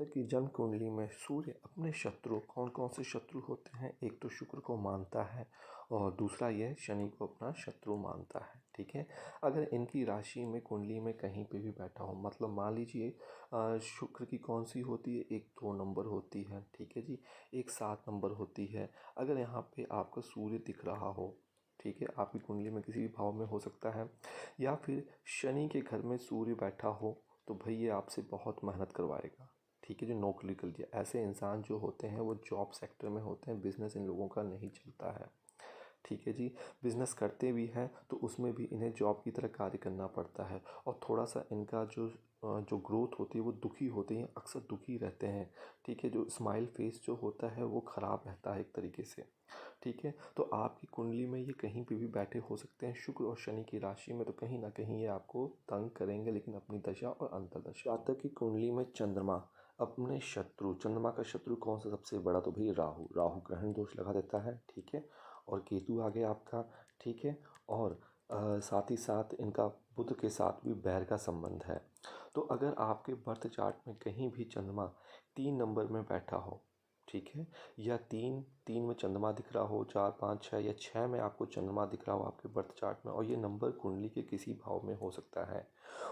कि जन्म कुंडली में सूर्य अपने शत्रु कौन कौन से शत्रु होते हैं, एक तो शुक्र को मानता है और दूसरा यह शनि को अपना शत्रु मानता है। ठीक है, अगर इनकी राशि में कुंडली में कहीं पे भी बैठा हो, मतलब मान लीजिए शुक्र की कौन सी होती है, एक 2 नंबर होती है, ठीक है जी, एक 7 नंबर होती है। अगर यहाँ पे आपका सूर्य दिख रहा हो, ठीक है, आपकी कुंडली में किसी भी भाव में हो सकता है, या फिर शनि के घर में सूर्य बैठा हो, तो भाई ये आपसे बहुत मेहनत करवाएगा। ठीक है, जो नौकरी कर लिया, ऐसे इंसान जो होते हैं वो जॉब सेक्टर में होते हैं, बिजनेस इन लोगों का नहीं चलता है। ठीक है जी, बिजनेस करते भी हैं तो उसमें भी इन्हें जॉब की तरह कार्य करना पड़ता है, और थोड़ा सा इनका जो ग्रोथ होती है वो दुखी होते हैं, अक्सर दुखी रहते हैं। ठीक है, जो स्माइल फेस जो होता है वो ख़राब रहता है एक तरीके से। ठीक है, तो आपकी कुंडली में ये कहीं पे भी बैठे हो सकते हैं शुक्र और शनि की राशि में, तो कहीं ना कहीं ये आपको तंग करेंगे, लेकिन अपनी दशा और अंतर्दशा। जातक की कुंडली में चंद्रमा अपने शत्रु, चंद्रमा का शत्रु कौन सा सबसे बड़ा, तो भाई राहु, राहु ग्रहण दोष लगा देता है। ठीक है, और केतु आ गया आपका। ठीक है, और साथ ही साथ इनका बुध के साथ भी बैर का संबंध है। तो अगर आपके बर्थ चार्ट में कहीं भी चंद्रमा 3 नंबर में बैठा हो, ठीक है, या तीन तीन में चंद्रमा दिख रहा हो, 4 5 6 या 6 में आपको चंद्रमा दिख रहा हो आपके बर्थ चार्ट में, और ये नंबर कुंडली के किसी भाव में हो सकता है,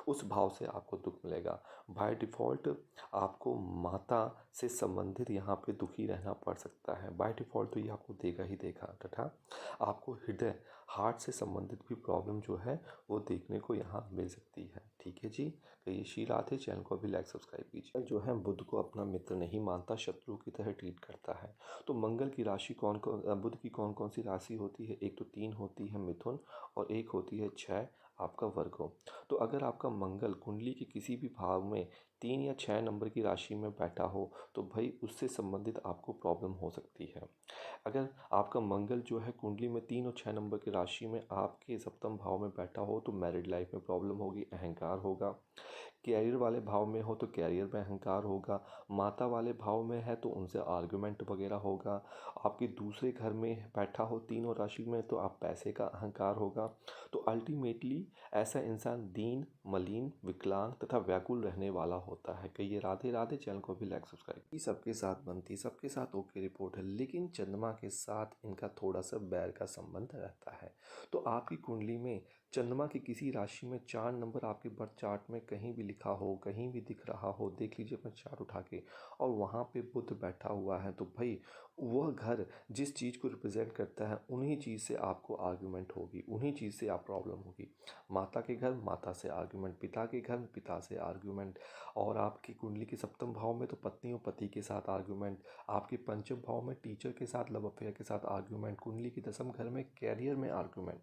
उस भाव से आपको दुख मिलेगा। बाय डिफ़ॉल्ट आपको माता से संबंधित यहाँ पे दुखी रहना पड़ सकता है, बाय डिफ़ॉल्ट तो ये आपको देगा ही देगा, तथा आपको हृदय, हार्ट से संबंधित भी प्रॉब्लम जो है वो देखने को यहाँ मिल सकती है। ठीक है जी, कहिए श्री राधे। चैनल को अभी लाइक सब्सक्राइब कीजिए। जो है बुध को अपना मित्र नहीं मानता, शत्रु की तरह ट्रीट करता है। तो मंगल की राशि कौन कौन, बुध की कौन कौन सी राशि होती है, एक तो 3 होती है मिथुन, और एक होती है 6 आपका वर्गो। तो अगर आपका मंगल कुंडली के किसी भी भाव में 3 या 6 नंबर की राशि में बैठा हो, तो भाई उससे संबंधित आपको प्रॉब्लम हो सकती है। अगर आपका मंगल जो है कुंडली में 3 और 6 नंबर की राशि में आपके सप्तम भाव में बैठा हो, तो मैरिड लाइफ में प्रॉब्लम होगी, अहंकार होगा। कैरियर वाले भाव में हो तो कैरियर में अहंकार होगा। माता वाले भाव में है तो उनसे आर्गुमेंट वगैरह होगा। आपके दूसरे घर में बैठा हो तीनों राशि में, तो आप पैसे का अहंकार होगा। तो अल्टीमेटली ऐसा इंसान दीन, मलिन, विकलांग तथा व्याकुल रहने वाला होता है। कहिए राधे राधे। चैनल को भी लाइक सब्सक्राइब। सबके साथ बनती, सबके साथ ओके रिपोर्ट है, लेकिन चंद्रमा के साथ इनका थोड़ा सा बैर का संबंध रहता है। तो आपकी कुंडली में चंद्रमा की किसी राशि में 4 नंबर आपके बर्थ चार्ट में कहीं भी लिखा हो, कहीं भी दिख रहा हो, देख लीजिए अपना चार्ट उठा के, और वहाँ पे बुध बैठा हुआ है, तो भाई वह घर जिस चीज़ को रिप्रेजेंट करता है उन्हीं चीज़ से आपको आर्गुमेंट होगी, उन्हीं चीज़ से आप प्रॉब्लम होगी। माता के घर माता से आर्गुमेंट, पिता के घर पिता से आर्गुमेंट, और आपकी कुंडली के सप्तम भाव में तो पत्नी और पति के साथ आर्गुमेंट, आपके पंचम भाव में टीचर के साथ, लव अफेयर के साथ आर्गुमेंट, कुंडली के दसम घर में कैरियर में आर्गुमेंट।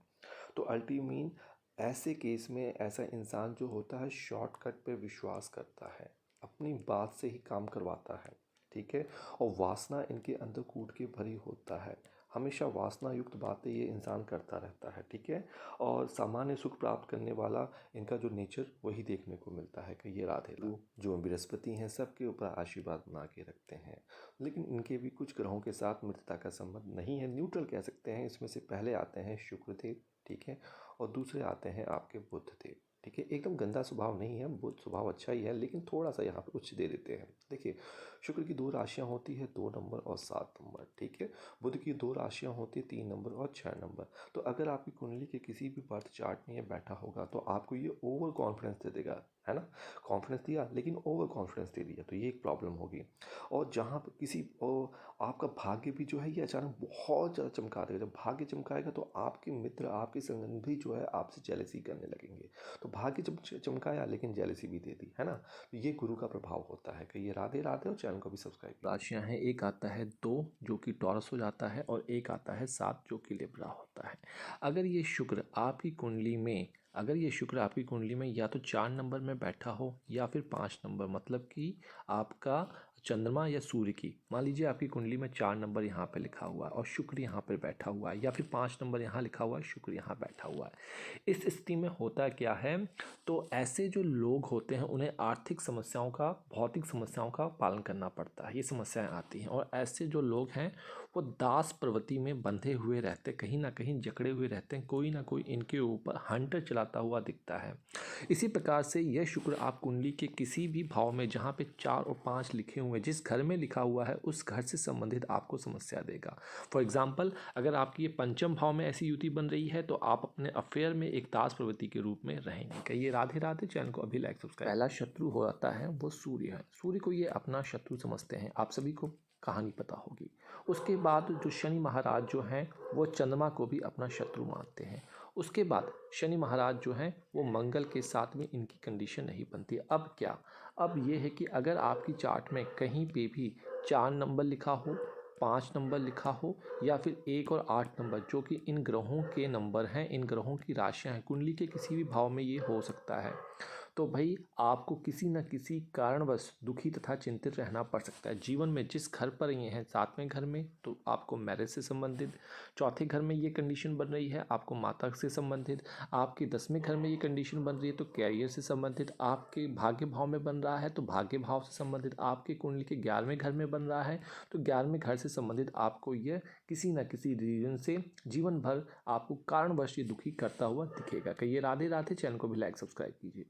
तो अल्टीमीन ऐसे केस में ऐसा इंसान जो होता है शॉर्टकट पे विश्वास करता है, अपनी बात से ही काम करवाता है। ठीक है, और वासना इनके अंदर कूट के भरी होता है, हमेशा वासना युक्त बातें ये इंसान करता रहता है। ठीक है, और सामान्य सुख प्राप्त करने वाला इनका जो नेचर वही देखने को मिलता है। कि ये राधे जो बृहस्पति हैं सबके ऊपर आशीर्वाद बना के रखते हैं, लेकिन इनके भी कुछ ग्रहों के साथ मित्रता का संबंध नहीं है, न्यूट्रल कह सकते हैं। इसमें से पहले आते हैं शुक्रदेव, ठीक है, और दूसरे आते हैं आपके बुध देव। ठीक है, एकदम गंदा स्वभाव नहीं है, बुध स्वभाव अच्छा ही है, लेकिन थोड़ा सा यहाँ पे उच्च दे देते हैं। देखिए, शुक्र की 2 राशियाँ होती है, 2 नंबर और 7 नंबर। ठीक है, बुध की 2 राशियाँ होती है, 3 नंबर और 6 नंबर। तो अगर आपकी कुंडली के किसी भी बर्थ चार्ट में ये बैठा होगा, तो आपको ये ओवर कॉन्फिडेंस दे देगा, है ना, कॉन्फिडेंस दिया लेकिन ओवर कॉन्फिडेंस दे दिया, तो ये एक प्रॉब्लम होगी। और जहाँ पर आपका भाग्य भी जो है ये अचानक बहुत ज़्यादा चमका देगा। जब भाग्य चमकाएगा तो आपके मित्र, आपके संबंधी जो है आपसे जेलसी करने लगेंगे। तो भाग्य जब चमकाया लेकिन जेलसी भी दे दी, है ना, तो ये गुरु का प्रभाव होता है। कि ये राधे राधे, और चैनल को भी सब्सक्राइब। राशियाँ हैं, एक आता है 2 जो कि टॉरस हो जाता है, और एक आता है 7 जो कि लिब्रा होता है। अगर ये शुक्र आपकी कुंडली में, अगर ये शुक्र आपकी कुंडली में या तो 4 नंबर में बैठा हो या फिर 5 नंबर, मतलब कि आपका चंद्रमा या सूर्य की, मान लीजिए आपकी कुंडली में 4 नंबर यहाँ पे लिखा हुआ है और शुक्र यहाँ पर बैठा हुआ है, या फिर 5 नंबर यहाँ लिखा हुआ है, शुक्र यहाँ बैठा हुआ है, इस स्थिति में होता क्या है, तो ऐसे जो लोग होते हैं उन्हें आर्थिक समस्याओं का, भौतिक समस्याओं का पालन करना पड़ता है, ये समस्याएं आती हैं। और ऐसे जो लोग हैं वो दास प्रवृत्ति में बंधे हुए रहते, कहीं ना कहीं जकड़े हुए रहते हैं, कोई ना कोई इनके ऊपर हंटर चला जाता हुआ दिखता है। इसी प्रकार से यह शुक्र आप कुंडली के किसी भी भाव में जहाँ पे 4 और 5 लिखे हुए हैं, जिस घर में लिखा हुआ है उस घर से संबंधित आपको समस्या देगा। फॉर एग्जाम्पल, अगर आपकी ये पंचम भाव में ऐसी युति बन रही है तो आप अपने अफेयर में एक दास प्रवृत्ति के रूप में रहेंगे। कहिए राधे राधे। चैनल को अभी लाइक सब्सक्राइब। पहला शत्रु होता है वो सूर्य है। सूर्य को ये अपना शत्रु समझते हैं, आप सभी को कहानी पता होगी। उसके बाद जो शनि महाराज जो हैं वो चंद्रमा को भी अपना शत्रु मानते हैं। उसके बाद शनि महाराज जो हैं वो मंगल के साथ में इनकी कंडीशन नहीं बनती। अब क्या, अब ये है कि अगर आपकी चार्ट में कहीं पे भी 4 नंबर लिखा हो, 5 नंबर लिखा हो या फिर 1 और 8 नंबर, जो कि इन ग्रहों के नंबर हैं, इन ग्रहों की राशियां हैं, कुंडली के किसी भी भाव में ये हो सकता है, तो भाई आपको किसी न किसी कारणवश दुखी तथा चिंतित रहना पड़ सकता है। जीवन में जिस घर पर ये हैं, 7वें घर में तो आपको मैरिज से संबंधित, चौथे घर में ये कंडीशन बन रही है आपको माता से संबंधित, आपके 10वें घर में ये कंडीशन बन रही है तो कैरियर से संबंधित, आपके भाग्य भाव में बन रहा है तो भाग्य भाव से संबंधित, आपके कुंडली के 11वें घर में बन रहा है तो 11वें घर से संबंधित आपको यह किसी न किसी रीजन से जीवन भर आपको कारणवश ये दुखी करता हुआ दिखेगा। कहिए राधे राधे। चैनल को भी लाइक सब्सक्राइब कीजिए।